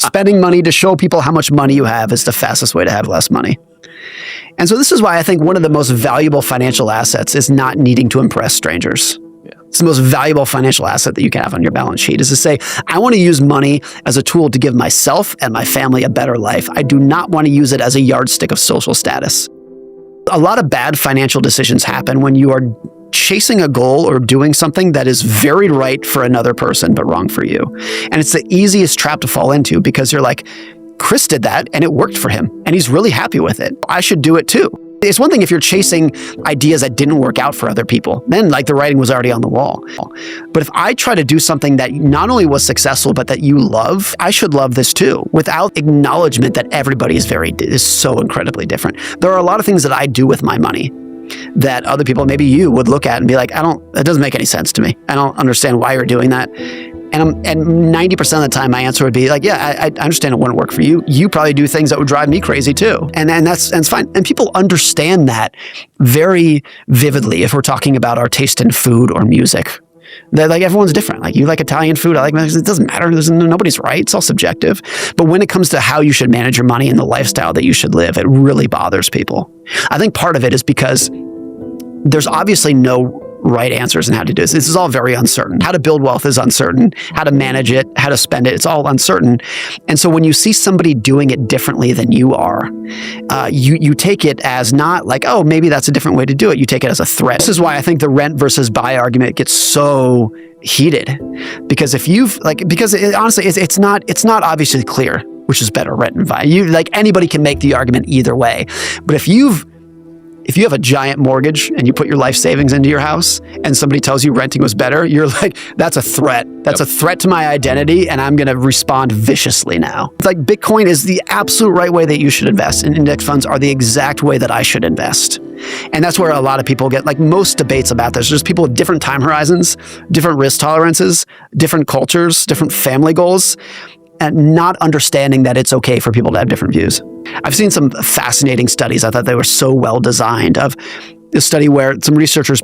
spending money to show people how much money you have is the fastest way to have less money. And so this is why I think one of the most valuable financial assets is not needing to impress strangers. It's the most valuable financial asset that you can have on your balance sheet, is to say, I want to use money as a tool to give myself and my family a better life. I do not want to use it as a yardstick of social status. A lot of bad financial decisions happen when you are chasing a goal or doing something that is very right for another person, but wrong for you. And it's the easiest trap to fall into, because you're like, Chris did that and it worked for him and he's really happy with it. I should do it too. It's one thing if you're chasing ideas that didn't work out for other people, then like the writing was already on the wall. But if I try to do something that not only was successful, but that you love, I should love this too, without acknowledgement that everybody is so incredibly different. There are a lot of things that I do with my money that other people, maybe you, would look at and be like, that doesn't make any sense to me. I don't understand why you're doing that. And 90% of the time, my answer would be like, yeah, I understand it wouldn't work for you. You probably do things that would drive me crazy too. And that's fine. And people understand that very vividly if we're talking about our taste in food or music. That like everyone's different. Like you like Italian food, I like Mexican. It doesn't matter. Nobody's right. It's all subjective. But when it comes to how you should manage your money and the lifestyle that you should live, it really bothers people. I think part of it is because there's obviously no right answers in how to do this. This is all very uncertain. How to build wealth is uncertain. How to manage it, how to spend it, it's all uncertain. And so when you see somebody doing it differently than you are, you take it as not like, oh, maybe that's a different way to do it. You take it as a threat. This is why I think the rent versus buy argument gets so heated, because honestly, it's not obviously clear which is better, rent and buy. Anybody can make the argument either way. But if you have a giant mortgage and you put your life savings into your house and somebody tells you renting was better, you're like, that's a threat. That's a threat to my identity, and I'm going to respond viciously now. It's like Bitcoin is the absolute right way that you should invest, and index funds are the exact way that I should invest. And that's where a lot of people get, like most debates about this, there's people with different time horizons, different risk tolerances, different cultures, different family goals, and not understanding that it's okay for people to have different views. I've seen some fascinating studies. I thought they were so well designed, of a study where some researchers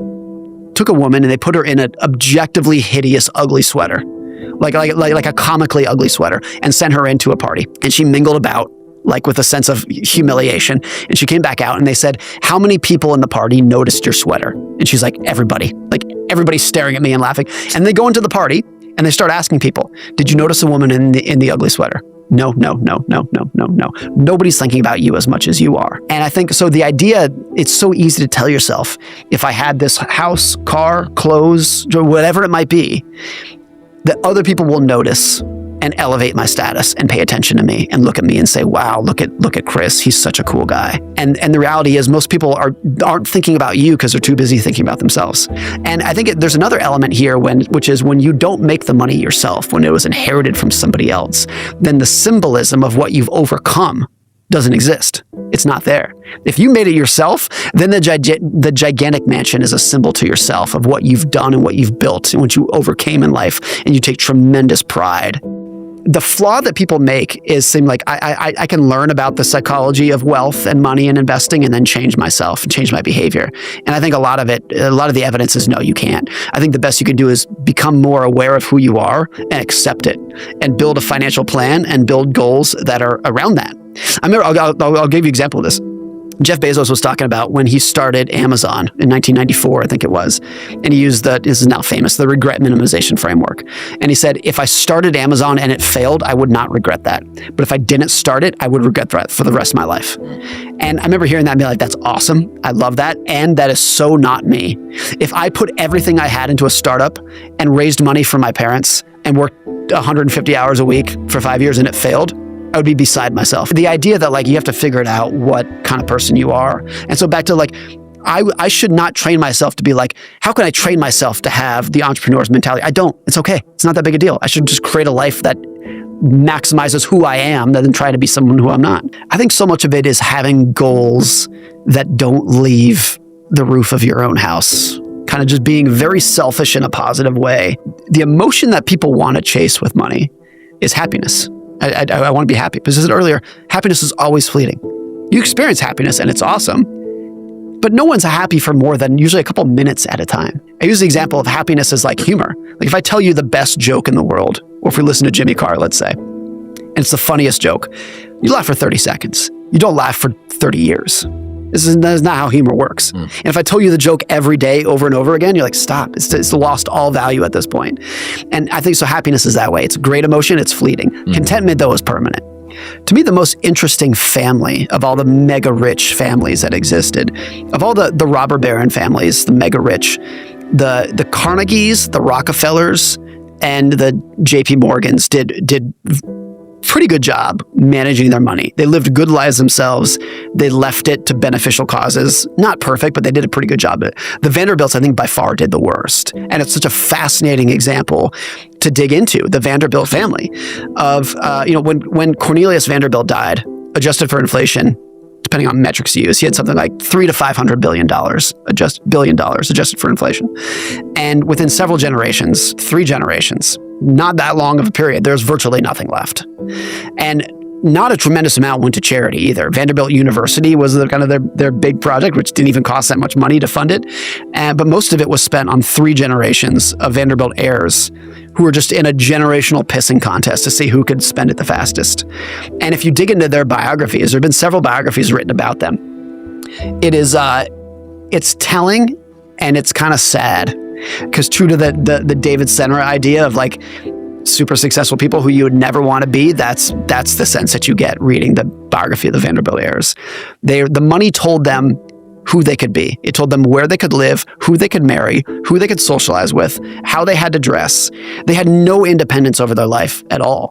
took a woman and they put her in an objectively hideous, ugly sweater, like a comically ugly sweater, and sent her into a party. And she mingled about like with a sense of humiliation. And she came back out and they said, how many people in the party noticed your sweater? And she's like, everybody. Like everybody's staring at me and laughing. And they go into the party and they start asking people, did you notice a woman in the ugly sweater? No. Nobody's thinking about you as much as you are. And I think, so the idea, it's so easy to tell yourself, if I had this house, car, clothes, whatever it might be, that other people will notice and elevate my status and pay attention to me and look at me and say, wow, look at Chris. He's such a cool guy. And the reality is most people aren't thinking about you because they're too busy thinking about themselves. And I think there's another element here which is when you don't make the money yourself, when it was inherited from somebody else, then the symbolism of what you've overcome doesn't exist. It's not there. If you made it yourself, then the gigantic mansion is a symbol to yourself of what you've done and what you've built and what you overcame in life, and you take tremendous pride. The flaw that people make is seem like I can learn about the psychology of wealth and money and investing and then change myself and change my behavior. And I think a lot of the evidence is no, you can't. I think the best you can do is become more aware of who you are and accept it and build a financial plan and build goals that are around that. I remember, I'll give you an example of this. Jeff Bezos was talking about when he started Amazon in 1994, I think it was. And he used this is now famous, the regret minimization framework. And he said, if I started Amazon and it failed, I would not regret that. But if I didn't start it, I would regret that for the rest of my life. And I remember hearing that and being like, that's awesome. I love that. And that is so not me. If I put everything I had into a startup and raised money from my parents and worked 150 hours a week for 5 years and it failed, I would be beside myself. The idea that like you have to figure it out what kind of person you are. And so back to like, I should not train myself to be like, how can I train myself to have the entrepreneur's mentality? I don't. It's okay. It's not that big a deal. I should just create a life that maximizes who I am rather than try to be someone who I'm not. I think so much of it is having goals that don't leave the roof of your own house. Kind of just being very selfish in a positive way. The emotion that people want to chase with money is happiness. I want to be happy. Because as I said earlier, happiness is always fleeting. You experience happiness and it's awesome, but no one's happy for more than usually a couple minutes at a time. I use the example of happiness as like humor. Like if I tell you the best joke in the world, or if we listen to Jimmy Carr, let's say, And it's the funniest joke. You laugh for 30 seconds. You don't laugh for 30 years. That is not how humor works. And if I told you the joke every day over and over again, you're like, stop. It's lost all value at this point. And I think so happiness is that way. It's a great emotion. It's fleeting. Contentment, though, is permanent. To me, the most interesting family of all the mega rich families that existed, of all the robber baron families, the mega rich, the Carnegies, the Rockefellers, and the JP Morgans did pretty good job managing their money. They lived good lives themselves. They left it to beneficial causes. Not perfect, but they did a pretty good job of it. The Vanderbilts, I think, by far did the worst. And it's such a fascinating example to dig into, the Vanderbilt family of, when Cornelius Vanderbilt died, adjusted for inflation, depending on metrics you use, he had something like $300 to $500 billion, adjusted for inflation. And within several generations, 3 generations, not that long of a period, there's virtually nothing left. And not a tremendous amount went to charity either. Vanderbilt University was kind of their big project, which didn't even cost that much money to fund it. But most of it was spent on 3 generations of Vanderbilt heirs who were just in a generational pissing contest to see who could spend it the fastest. And if you dig into their biographies, there have been several biographies written about them. It's telling and it's kind of sad. Because true to the David Senra idea of like super successful people who you would never want to be, that's the sense that you get reading the biography of the Vanderbilt heirs. The money told them who they could be. It told them where they could live, who they could marry, who they could socialize with, how they had to dress. They had no independence over their life at all.